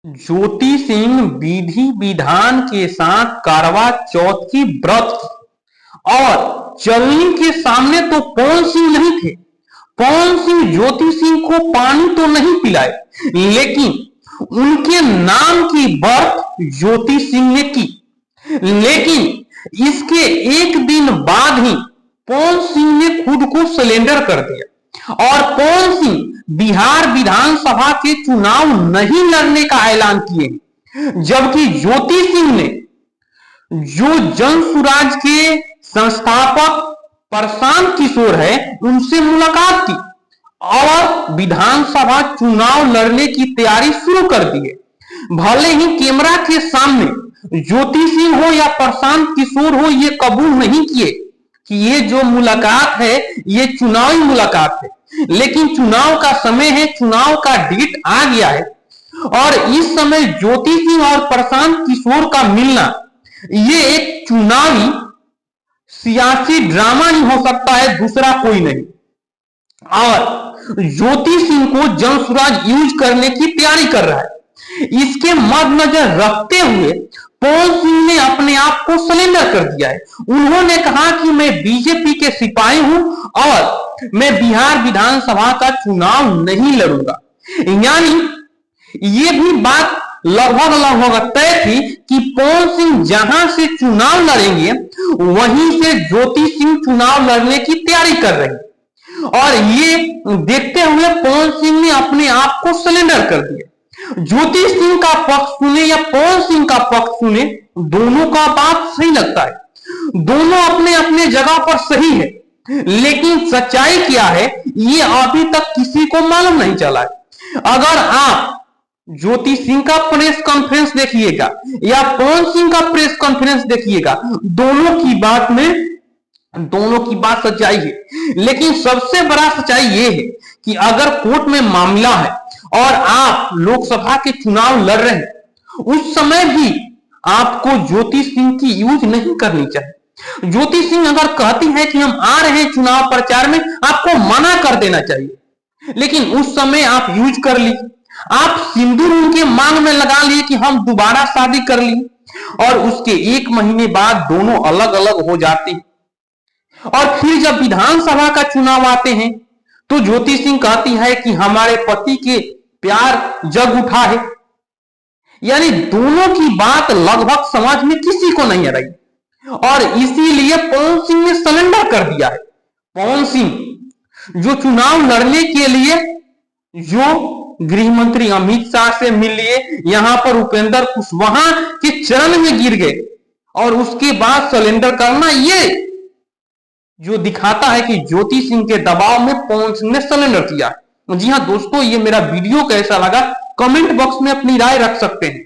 ज्योति सिंह विधि विधान के साथ करवा चौथ की व्रत की और चलनी के सामने तो पवन सिंह नहीं थे। पवन सिंह ज्योति सिंह को पानी तो नहीं पिलाए, लेकिन उनके नाम की व्रत ज्योति सिंह ने की। लेकिन इसके एक दिन बाद ही पवन सिंह ने खुद को सरेंडर कर दिया और पवन सिंह बिहार विधानसभा के चुनाव नहीं लड़ने का ऐलान किए, जबकि ज्योति सिंह ने जो जन सुराज के संस्थापक प्रशांत किशोर है उनसे मुलाकात की और विधानसभा चुनाव लड़ने की तैयारी शुरू कर दी है। भले ही कैमरा के सामने ज्योति सिंह हो या प्रशांत किशोर हो ये कबूल नहीं किए कि ये जो मुलाकात है ये चुनावी मुलाकात है, लेकिन चुनाव का समय है, चुनाव का डेट आ गया है और इस समय ज्योति सिंह और प्रशांत किशोर का मिलना ये एक चुनावी सियासी ड्रामा नहीं हो सकता है, दूसरा कोई नहीं। और ज्योति सिंह को जनसुराज यूज करने की तैयारी कर रहा है। इसके मद्देनजर रखते हुए पवन सिंह ने अपने आप को सरेंडर कर दिया है। उन्होंने कहा कि मैं बीजेपी के सिपाही हूं और मैं बिहार विधानसभा का चुनाव नहीं लड़ूंगा। यानी ये भी बात लगभग तय थी कि पवन सिंह जहां से चुनाव लड़ेंगे वहीं से ज्योति सिंह चुनाव लड़ने की तैयारी कर रही और ये देखते हुए पवन सिंह ने अपने आप को सरेंडर कर दिया। ज्योति सिंह का पक्ष सुने या पवन सिंह का पक्ष सुने, दोनों का बात सही लगता है, दोनों अपने अपने जगह पर सही है, लेकिन सच्चाई क्या है ये अभी तक किसी को मालूम नहीं चला है। अगर आप ज्योति सिंह का प्रेस कॉन्फ्रेंस देखिएगा या पवन सिंह का प्रेस कॉन्फ्रेंस देखिएगा, दोनों की बात सच्चाई है, लेकिन सबसे बड़ा सच्चाई ये है कि अगर कोर्ट में मामला है और आप लोकसभा के चुनाव लड़ रहे हैं, उस समय भी आपको ज्योति सिंह की यूज नहीं करनी चाहिए। ज्योति सिंह अगर कहती है कि हम आ रहे हैं चुनाव प्रचार में, आपको मना कर देना चाहिए, लेकिन उस समय आप यूज कर ली, आप सिंदूर उनके मांग में लगा लिए कि हम दोबारा शादी कर ली और उसके एक महीने बाद दोनों अलग अलग हो जाते हैं। और फिर जब विधानसभा का चुनाव आते हैं तो ज्योति सिंह कहती है कि हमारे पति के प्यार जग उठा है। यानी दोनों की बात लगभग समझ में किसी को नहीं आ रही और इसीलिए पवन सिंह ने सरेंडर कर दिया है। पवन सिंह जो चुनाव लड़ने के लिए जो गृह मंत्री अमित शाह से मिल लिए, यहां पर उपेंद्र कुशवाहा के चरण में गिर गए और उसके बाद सरेंडर करना, ये जो दिखाता है कि ज्योति सिंह के दबाव में पवन सिंह ने सरेंडर किया। जी हां दोस्तों, ये मेरा वीडियो कैसा लगा कमेंट बॉक्स में अपनी राय रख सकते हैं।